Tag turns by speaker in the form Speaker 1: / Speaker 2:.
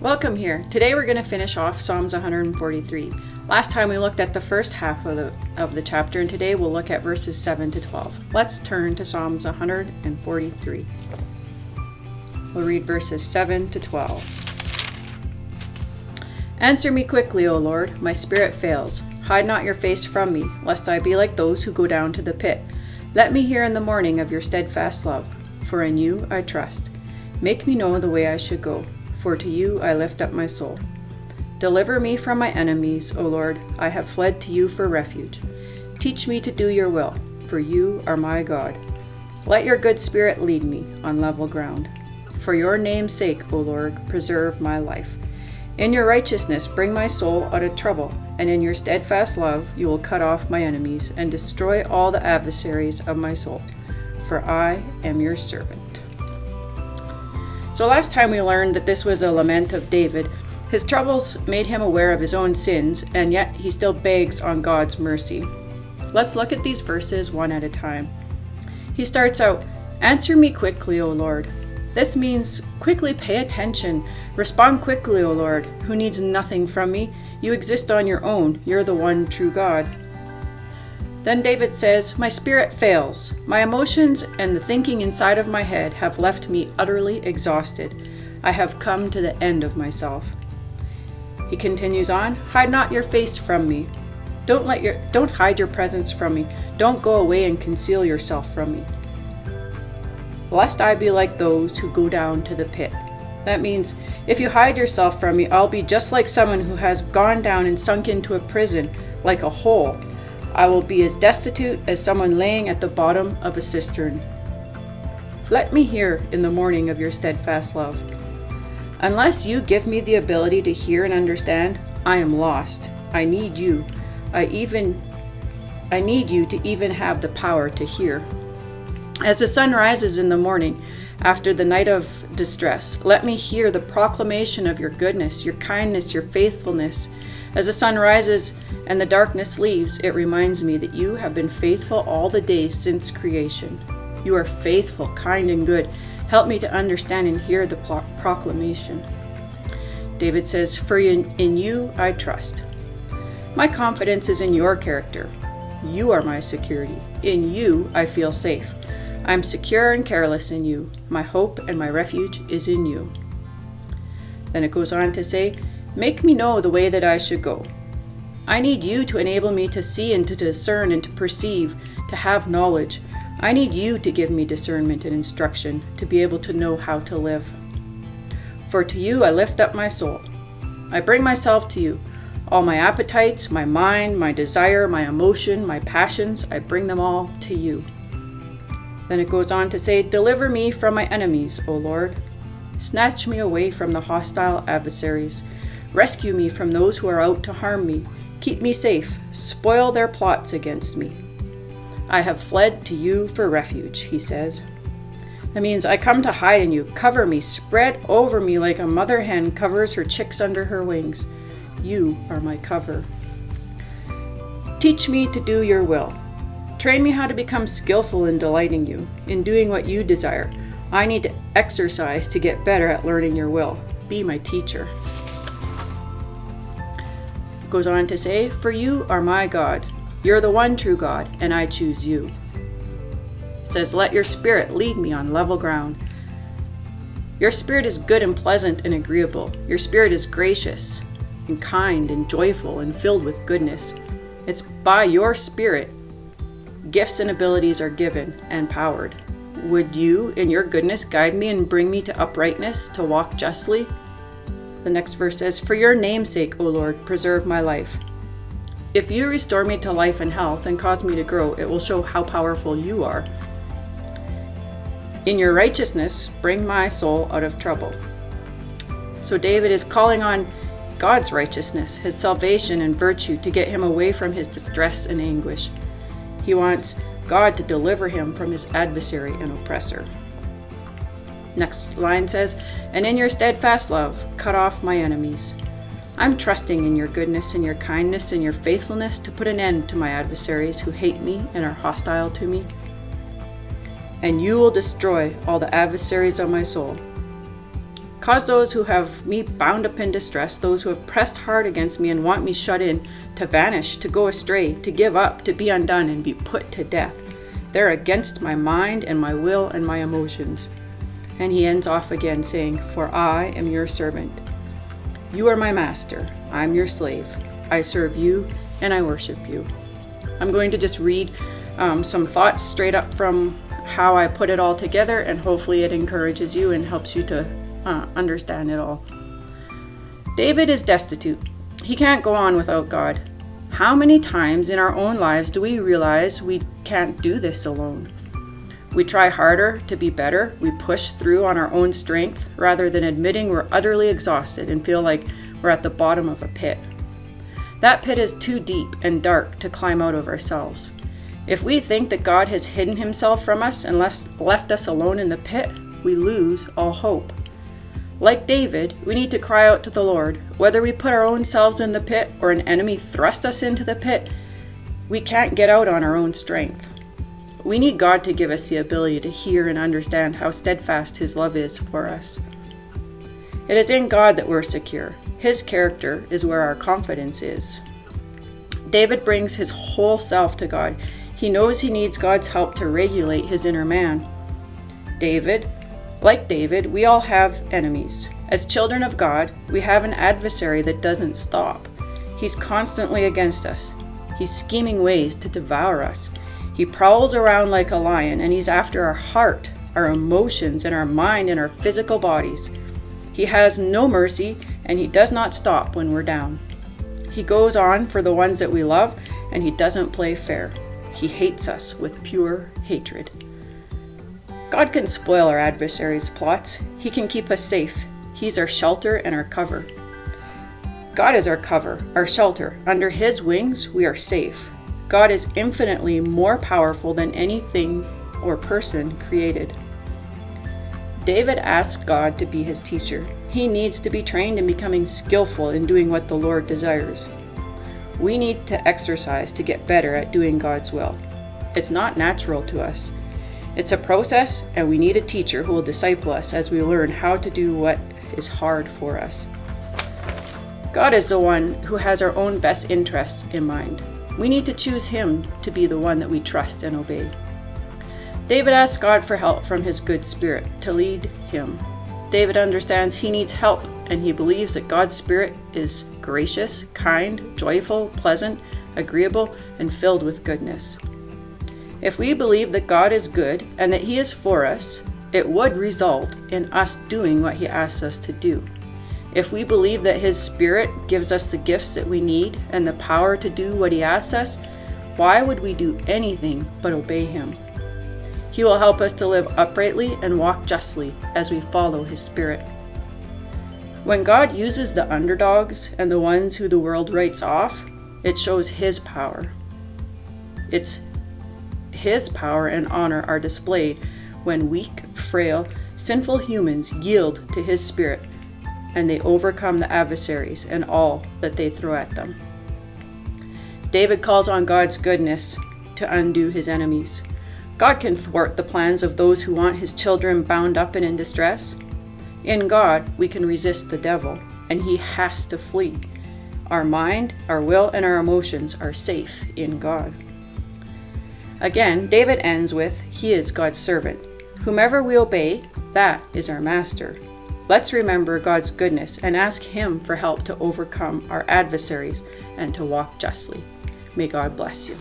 Speaker 1: Welcome here. Today we're going to finish off Psalms 143. Last time we looked at the first half of the chapter, and today we'll look at verses 7 to 12. Let's turn to Psalms 143. We'll read verses 7 to 12. Answer me quickly, O Lord, my spirit fails. Hide not your face from me, lest I be like those who go down to the pit. Let me hear in the morning of your steadfast love, for in you I trust. Make me know the way I should go, for to you I lift up my soul. Deliver me from my enemies, O Lord, I have fled to you for refuge. Teach me to do your will, for you are my God. Let your good spirit lead me on level ground. For your name's sake, O Lord, preserve my life. In your righteousness bring my soul out of trouble, and in your steadfast love you will cut off my enemies and destroy all the adversaries of my soul, for I am your servant. So last time we learned that this was a lament of David. His troubles made him aware of his own sins, and yet he still begs on God's mercy. Let's look at these verses one at a time. He starts out, "Answer me quickly, O Lord." This means quickly pay attention. Respond quickly, O Lord, who needs nothing from me. You exist on your own. You're the one true God. Then David says, "My spirit fails. My emotions and the thinking inside of my head have left me utterly exhausted. I have come to the end of myself." He continues on, "Hide not your face from me. Don't hide your presence from me. Don't go away and conceal yourself from me. Lest I be like those who go down to the pit." That means, if you hide yourself from me, I'll be just like someone who has gone down and sunk into a prison, like a hole. I will be as destitute as someone laying at the bottom of a cistern. Let me hear in the morning of your steadfast love. Unless you give me the ability to hear and understand, I am lost. I need you. I need you to even have the power to hear. As the sun rises in the morning, after the night of distress, let me hear the proclamation of your goodness, your kindness, your faithfulness. As the sun rises and the darkness leaves, it reminds me that you have been faithful all the days since creation. You are faithful, kind, and good. Help me to understand and hear the proclamation. David says, "For in you I trust." My confidence is in your character. You are my security. In you I feel safe. I am secure and careless in you. My hope and my refuge is in you. Then it goes on to say, "Make me know the way that I should go." I need you to enable me to see and to discern and to perceive, to have knowledge. I need you to give me discernment and instruction to be able to know how to live. For to you I lift up my soul. I bring myself to you. All my appetites, my mind, my desire, my emotion, my passions, I bring them all to you. Then it goes on to say, "Deliver me from my enemies, O Lord. Snatch me away from the hostile adversaries. Rescue me from those who are out to harm me. Keep me safe. Spoil their plots against me. I have fled to you for refuge," he says. That means I come to hide in you. Cover me. Spread over me like a mother hen covers her chicks under her wings. You are my cover. Teach me to do your will. Train me how to become skillful in delighting you, in doing what you desire. I need to exercise to get better at learning your will. Be my teacher. Goes on to say, "For you are my God. You're the one true God, and I choose you." It says, "Let your spirit lead me on level ground." Your spirit is good and pleasant and agreeable. Your spirit is gracious and kind and joyful and filled with goodness. It's by your spirit gifts and abilities are given and powered. Would you, in your goodness, guide me and bring me to uprightness, to walk justly? The next verse says, "For your name's sake, O Lord, preserve my life." If you restore me to life and health and cause me to grow, it will show how powerful you are. In your righteousness, bring my soul out of trouble. So David is calling on God's righteousness, his salvation and virtue to get him away from his distress and anguish. He wants God to deliver him from his adversary and oppressor. Next line says, "And in your steadfast love, cut off my enemies." I'm trusting in your goodness and your kindness and your faithfulness to put an end to my adversaries who hate me and are hostile to me. And you will destroy all the adversaries of my soul. Cause those who have me bound up in distress, those who have pressed hard against me and want me shut in, to vanish, to go astray, to give up, to be undone, and be put to death. They're against my mind and my will and my emotions. And he ends off again saying, For I am your servant. You are my master. I am your slave. I serve you and I worship you. I'm going to just read some thoughts straight up from how I put it all together, and hopefully it encourages you and helps you to understand it all. David is destitute. He can't go on without God. How many times in our own lives do we realize we can't do this alone? We try harder to be better. We push through on our own strength rather than admitting we're utterly exhausted and feel like we're at the bottom of a pit. That pit is too deep and dark to climb out of ourselves. If we think that God has hidden himself from us and left us alone in the pit, we lose all hope. Like David, we need to cry out to the Lord. Whether we put our own selves in the pit or an enemy thrust us into the pit, we can't get out on our own strength. We need God to give us the ability to hear and understand how steadfast his love is for us. It is in God that we're secure. His character is where our confidence is. David brings his whole self to God. He knows he needs God's help to regulate his inner man. Like David, we all have enemies. As children of God, we have an adversary that doesn't stop. He's constantly against us. He's scheming ways to devour us. He prowls around like a lion, and he's after our heart, our emotions, and our mind and our physical bodies. He has no mercy, and he does not stop when we're down. He goes on for the ones that we love, and he doesn't play fair. He hates us with pure hatred. God can spoil our adversaries' plots. He can keep us safe. He's our shelter and our cover. God is our cover, our shelter. Under his wings, we are safe. God is infinitely more powerful than anything or person created. David asked God to be his teacher. He needs to be trained in becoming skillful in doing what the Lord desires. We need to exercise to get better at doing God's will. It's not natural to us. It's a process, and we need a teacher who will disciple us as we learn how to do what is hard for us. God is the one who has our own best interests in mind. We need to choose him to be the one that we trust and obey. David asked God for help from his good spirit to lead him. David understands he needs help, and he believes that God's spirit is gracious, kind, joyful, pleasant, agreeable, and filled with goodness. If we believe that God is good and that he is for us, it would result in us doing what he asks us to do. If we believe that his spirit gives us the gifts that we need and the power to do what he asks us, why would we do anything but obey him? He will help us to live uprightly and walk justly as we follow his spirit. When God uses the underdogs and the ones who the world writes off, it shows his power. It's his power and honor are displayed when weak, frail, sinful humans yield to his spirit and they overcome the adversaries and all that they throw at them. David calls on God's goodness to undo his enemies. God can thwart the plans of those who want his children bound up and in distress. In God, we can resist the devil, and he has to flee. Our mind, our will, and our emotions are safe in God. Again, David ends with, he is God's servant. Whomever we obey, that is our master. Let's remember God's goodness and ask him for help to overcome our adversaries and to walk justly. May God bless you.